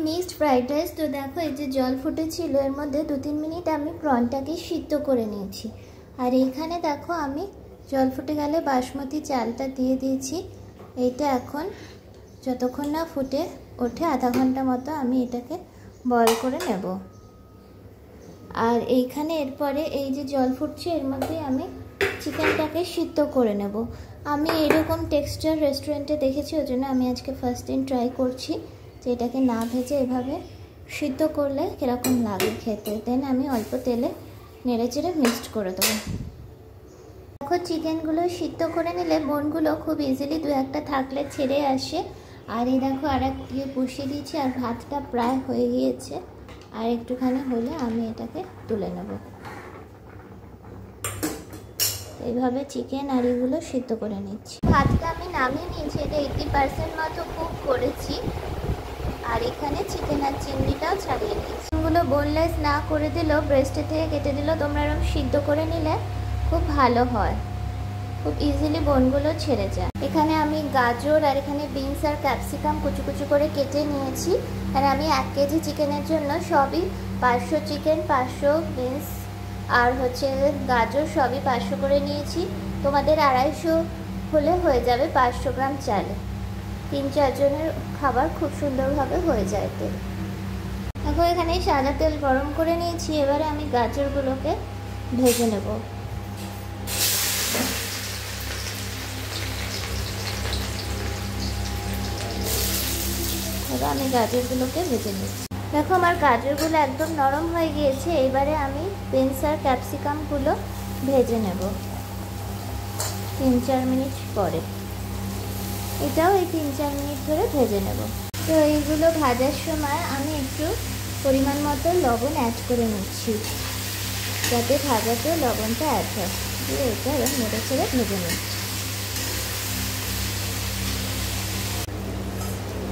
Mixed fried rice. তো দেখো এই যে জল ফুটেছিল এর মধ্যে 2-3 মিনিট আমি প্রনটাকে সিদ্ধ করে নিয়েছি। আর এইখানে দেখো আমি জল ফুটে গেলে বাসমতি চালটা দিয়ে দিয়েছি। এইটা এখন যতক্ষণ না ফুটে ওঠে আধা ঘন্টা মতো আমি এটাকে বয়েল করে নেব। আর এইখানে এরপরে এই যে জল ফুটছে এর মধ্যে আমি চিকেনটাকে সিদ্ধ করে নেব। আমি এরকম টেক্সচার রেস্টুরেন্টে দেখেছি, ওই জন্য আমি আজকে ফার্স্ট টাইম ট্রাই করছি যে এটাকে না ভেজে এভাবে সিদ্ধ করলে কীরকম লাগে খেতে। দেন আমি অল্প তেলে নেড়ে চেড়ে মিক্সড করে দেবো। দেখো চিকেনগুলো সিদ্ধ করে নিলে বোনগুলো খুব ইজিলি 2-1টা থাকলে ছেড়ে আসে। আর এই দেখো আর একদিকে বসিয়ে দিয়েছি আর ভাতটা প্রায় হয়ে গিয়েছে, আর একটুখানি হলে আমি এটাকে তুলে নেব। এইভাবে চিকেন আর এগুলো সিদ্ধ করে নিচ্ছি। ভাতটা আমি নামিয়ে নিয়েছি, এটা 80% মতো কুক করেছি। আর এখানে চিকেন আর চিংড়িটাও ছাড়িয়ে নিয়েছি। এগুলো বোনলেস না করে দিলেও ব্রেস্টে থেকে কেটে দিলেও তোমরা এরকম সিদ্ধ করে নিলে খুব ভালো হয়, খুব ইজিলি বোনগুলো ছেড়ে যায়। এখানে আমি গাজর আর এখানে বিনস আর ক্যাপসিকাম কুচু কুচু করে কেটে নিয়েছি। আর আমি 1 কেজি চিকেনের জন্য সবই 500 চিকেন, 500 বিনস আর হচ্ছে গাজর সবই 500 করে নিয়েছি। তোমাদের 250 হলে হয়ে যাবে 500 গ্রাম চালে। 3-4 জনের খাবার খুব সুন্দরভাবে হয়ে যায় তেল। এখন এখানে সাদা তেল গরম করে নিয়েছি। এবারে আমি গাজরগুলোকে ভেজে নেব। এবার আমি গাজরগুলোকে ভেজে নিচ্ছি। দেখো আমার গাজরগুলো একদম নরম হয়ে গিয়েছে। এবারে আমি বিনস আর ক্যাপসিকামগুলো ভেজে নেব 3-4 মিনিট পরে। এটাও এই 3-4 মিনিট ধরে ভেজে নেব। তো এইগুলো ভাজার সময় আমি একটু পরিমাণ মতো লবণ অ্যাড করে নিচ্ছি, যাতে ভাজাতে লবণটা অ্যাড হয়। দিয়ে এটা নেড়ে চেড়ে ভেজে নিচ্ছি।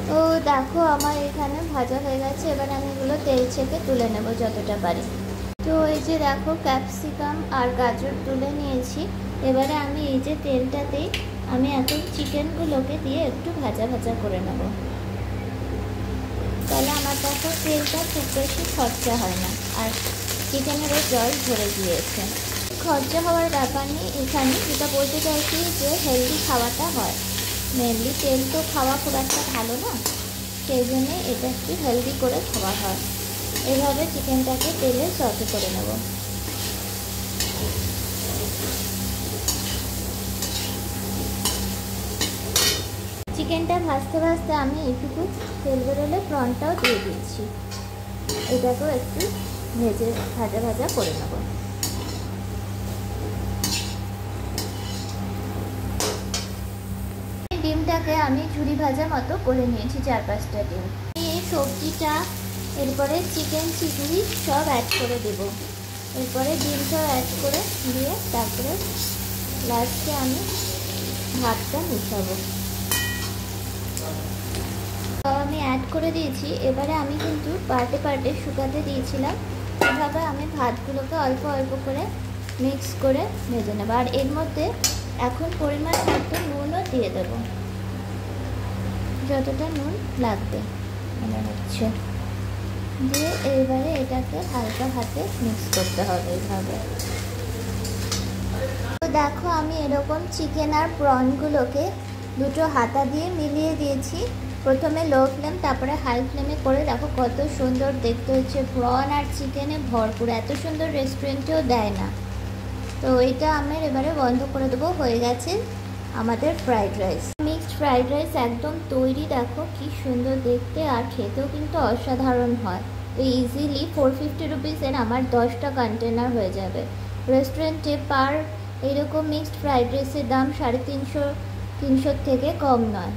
তো দেখো আমার এখানে ভাজা হয়ে গেছে। এবার আমি এগুলো তেল ছেঁকে তুলে নেব যতটা পারি। তো এই যে দেখো ক্যাপসিকাম আর গাজর তুলে নিয়েছি। এবারে আমি এই যে তেলটাতেই আমি এখন চিকেনগুলোকে দিয়ে একটু ভাজা ভাজা করে নেব। তাহলে আমার দেখো তেলটা খুব বেশি খরচা হয় না, আর চিকেনেরও জল ধরে গিয়েছে। খরচা হওয়ার ব্যাপার নেই এখানে, যেটা বলতে চাইছি যে হেলদি খাওয়াটা হয়। মেনলি তেল তো খাওয়া খুব একটা ভালো না, সেই জন্যে এটা একটু হেলদি করে খাওয়া হয়। এভাবে চিকেনটাকে তেলে সসে করে নেব। চিকেনটা ভাজতে ভাজতে আমি এইটুকু তেল বেরোলে প্রনটাও দিয়ে দিচ্ছি। এটাকেও একটু ভেজে ভাজা ভাজা করে নেব। ডিমটাকে আমি ঝুরি ভাজা মতো করে নিয়েছি 4-5টা ডিম। এই সবজিটা এরপরে চিকেন চিংড়ি সব অ্যাড করে দেব। এরপরে ডিমটাও অ্যাড করে দিয়ে তারপরে লাস্টে আমি ভাতটা মিশাবো। আমি অ্যাড করে দিয়েছি। এবারে আমি কিন্তু পার্টে পার্টে শুকাতে দিয়েছিলাম। এভাবে আমি ভাতগুলোকে অল্প অল্প করে মিক্স করে ভেজে নেব। আর এর মধ্যে এখন পরিমাণ মতো নুনও দিয়ে দেবো, যতটা নুন লাগবে মনে হচ্ছে। দিয়ে এইবারে এটাকে হালকা হাতে মিক্স করতে হবে এইভাবে। তো দেখো আমি এরকম চিকেন আর প্রনগুলোকে দুটো হাতা দিয়ে মিলিয়ে দিয়েছি। প্রথমে লো ফ্লেম, তারপরে হাই ফ্লেমে করে দেখো কত সুন্দর দেখতে হচ্ছে। প্রন আর চিকেনে ভরপুর, এত সুন্দর রেস্টুরেন্টেও দেয় না। তো এটা আমার এবারে বন্ধ করে দেবো। হয়ে গেছে আমাদের fried rice. Mixed fried rice একদম তৈরি। দেখো কি সুন্দর দেখতে, আর খেতেও কিন্তু অসাধারণ হয়। তো ইজিলি 450 রুপিসের আমার 10টা কন্টেনার হয়ে যাবে। রেস্টুরেন্টে পার এরকম মিক্সড ফ্রাইড রাইসের দাম 350 থেকে কম নয়।